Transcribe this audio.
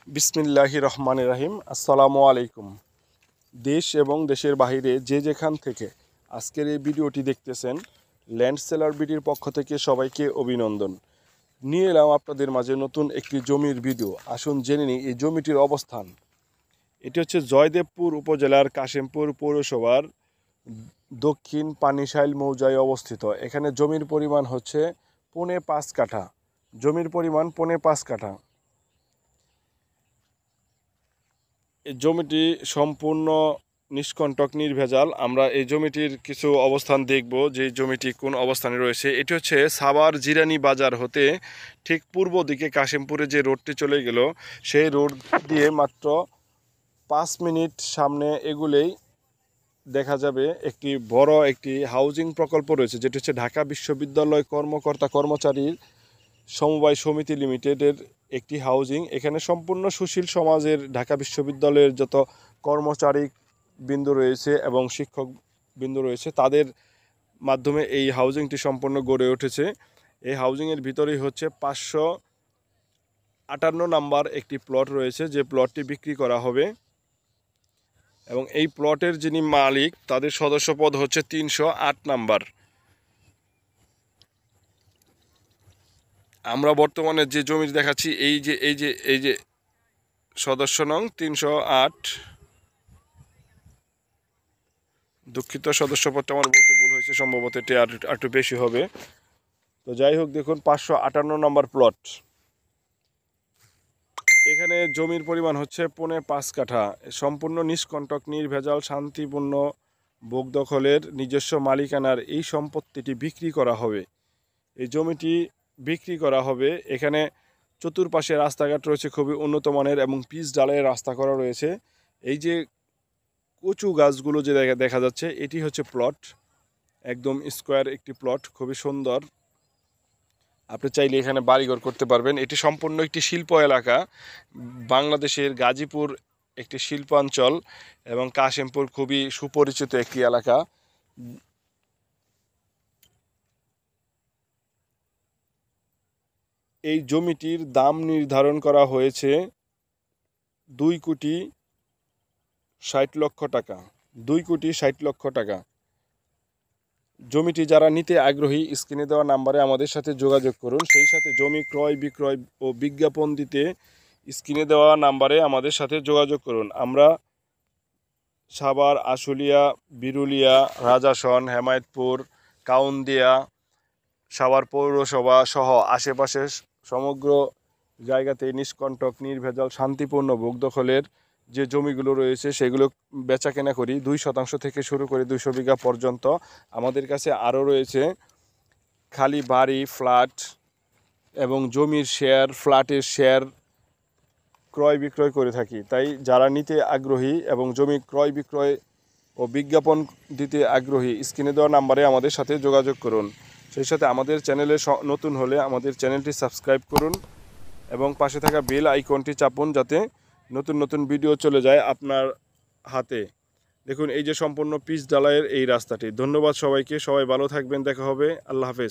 বিসমিল্লাহির রহমানির রহিম। আসসালামু আলাইকুম। দেশ এবং দেশের বাইরে যে যেখান থেকে আজকের এই ভিডিওটি দেখতেছেন, ল্যান্ড সেলার বিডির পক্ষ থেকে সবাইকে অভিনন্দন। নিয়ে এলাম আপনাদের মাঝে নতুন একটি জমির ভিডিও। আসুন জেনে নিই এই জমিটির অবস্থান। এটি হচ্ছে জয়দেবপুর উপজেলার কাশিমপুর পৌরসভার দক্ষিণ পানিশাইল মৌজায় অবস্থিত। এখানে জমির পরিমাণ হচ্ছে 5.5 কাঠা। জমির পরিমাণ 5.5 কাঠা। এই জমিটি সম্পূর্ণ নিষ্কণ্টক নির্ভেজাল। আমরা এই জমিটির কিছু অবস্থান দেখব, যে জমিটি কোন অবস্থানে রয়েছে। এটি হচ্ছে সাভার জিরানি বাজার হতে ঠিক পূর্ব দিকে কাশিমপুরে যে রোডটি চলে গেল, সেই রোড দিয়ে মাত্র 5 মিনিট সামনে এগুলেই দেখা যাবে একটি বড় একটি হাউজিং প্রকল্প রয়েছে, যেটি হচ্ছে ঢাকা বিশ্ববিদ্যালয় কর্মকর্তা কর্মচারীর সমবায় সমিতি লিমিটেডের একটি হাউজিং। এখানে সম্পূর্ণ সুশীল সমাজের ঢাকা বিশ্ববিদ্যালয়ের যত কর্মচারী বিন্দু রয়েছে এবং শিক্ষক বিন্দু রয়েছে, তাদের মাধ্যমে এই হাউজিংটি সম্পূর্ণ গড়ে উঠেছে। এই হাউজিংয়ের ভিতরেই হচ্ছে 558 নাম্বার একটি প্লট রয়েছে, যে প্লটটি বিক্রি করা হবে। এবং এই প্লটের যিনি মালিক, তাদের সদস্যপদ হচ্ছে 308 নাম্বার। আমরা বর্তমানে যে জমি দেখাচ্ছি, এই যে সদস্য নং 308, দুঃখিত, সদস্যপদটা আমার বলতে ভুল হয়েছে, সম্ভবত এটি আর একটু বেশি হবে। তো যাই হোক, দেখুন 558 নম্বর প্লট। এখানে জমির পরিমাণ হচ্ছে 5.5 কাঠা। সম্পূর্ণ নিষ্কণ্টক নির্ভেজাল শান্তিপূর্ণ ভোগ দখলের নিজস্ব মালিকানার এই সম্পত্তিটি বিক্রি করা হবে। এই জমিটি বিক্রি করা হবে। এখানে চতুর্পাশে রাস্তাঘাট রয়েছে খুবই উন্নত মানের এবং পিচ ঢালাইয়ের রাস্তা করা রয়েছে। এই যে কচু গাছগুলো যে দেখা যাচ্ছে, এটি হচ্ছে প্লট, একদম স্কোয়ার একটি প্লট, খুবই সুন্দর। আপনি চাইলে এখানে বাড়িঘর করতে পারবেন। এটি সম্পূর্ণ একটি শিল্প এলাকা। বাংলাদেশের গাজীপুর একটি শিল্পাঞ্চল এবং কাশিমপুর খুবই সুপরিচিত একটি এলাকা। এই জমিটির দাম নির্ধারণ করা হয়েছে 2,60,00,000 টাকা। 2,60,00,000 টাকা। জমিটি যারা নিতে আগ্রহী, স্ক্রিনে দেওয়া নাম্বারে আমাদের সাথে যোগাযোগ করুন। সেই সাথে জমি ক্রয় বিক্রয় ও বিজ্ঞাপন দিতে স্ক্রিনে দেওয়া নাম্বারে আমাদের সাথে যোগাযোগ করুন। আমরা সাভার, আশুলিয়া, বিরুলিয়া, রাজাসন, হেমায়েতপুর, কাউন্দিয়া, সাভার পৌরসভা সহ আশেপাশের সমগ্র জায়গাতে নিষ্কণ্টক নির্ভেজাল শান্তিপূর্ণ ভোগ দখলের যে জমিগুলো রয়েছে, সেগুলো বেচা কেনা করি। 2% থেকে শুরু করে 200 বিঘা পর্যন্ত। আমাদের কাছে আরও রয়েছে খালি বাড়ি, ফ্ল্যাট এবং জমির শেয়ার, ফ্ল্যাটের শেয়ার ক্রয় বিক্রয় করে থাকি। তাই যারা নিতে আগ্রহী এবং জমি ক্রয় বিক্রয় ও বিজ্ঞাপন দিতে আগ্রহী, স্ক্রিনে দেওয়া নাম্বারে আমাদের সাথে যোগাযোগ করুন। সেই সাথে আমাদের চ্যানেলে নতুন হলে আমাদের চ্যানেলটি সাবস্ক্রাইব করুন এবং পাশে থাকা বেল আইকনটি চাপুন, যাতে নতুন নতুন ভিডিও চলে যায় আপনার হাতে। দেখুন এই যে সম্পূর্ণ পিচ ঢালাইয়ের এই রাস্তাটি। ধন্যবাদ সবাইকে, সবাই ভালো থাকবেন, দেখা হবে, আল্লাহ হাফেজ।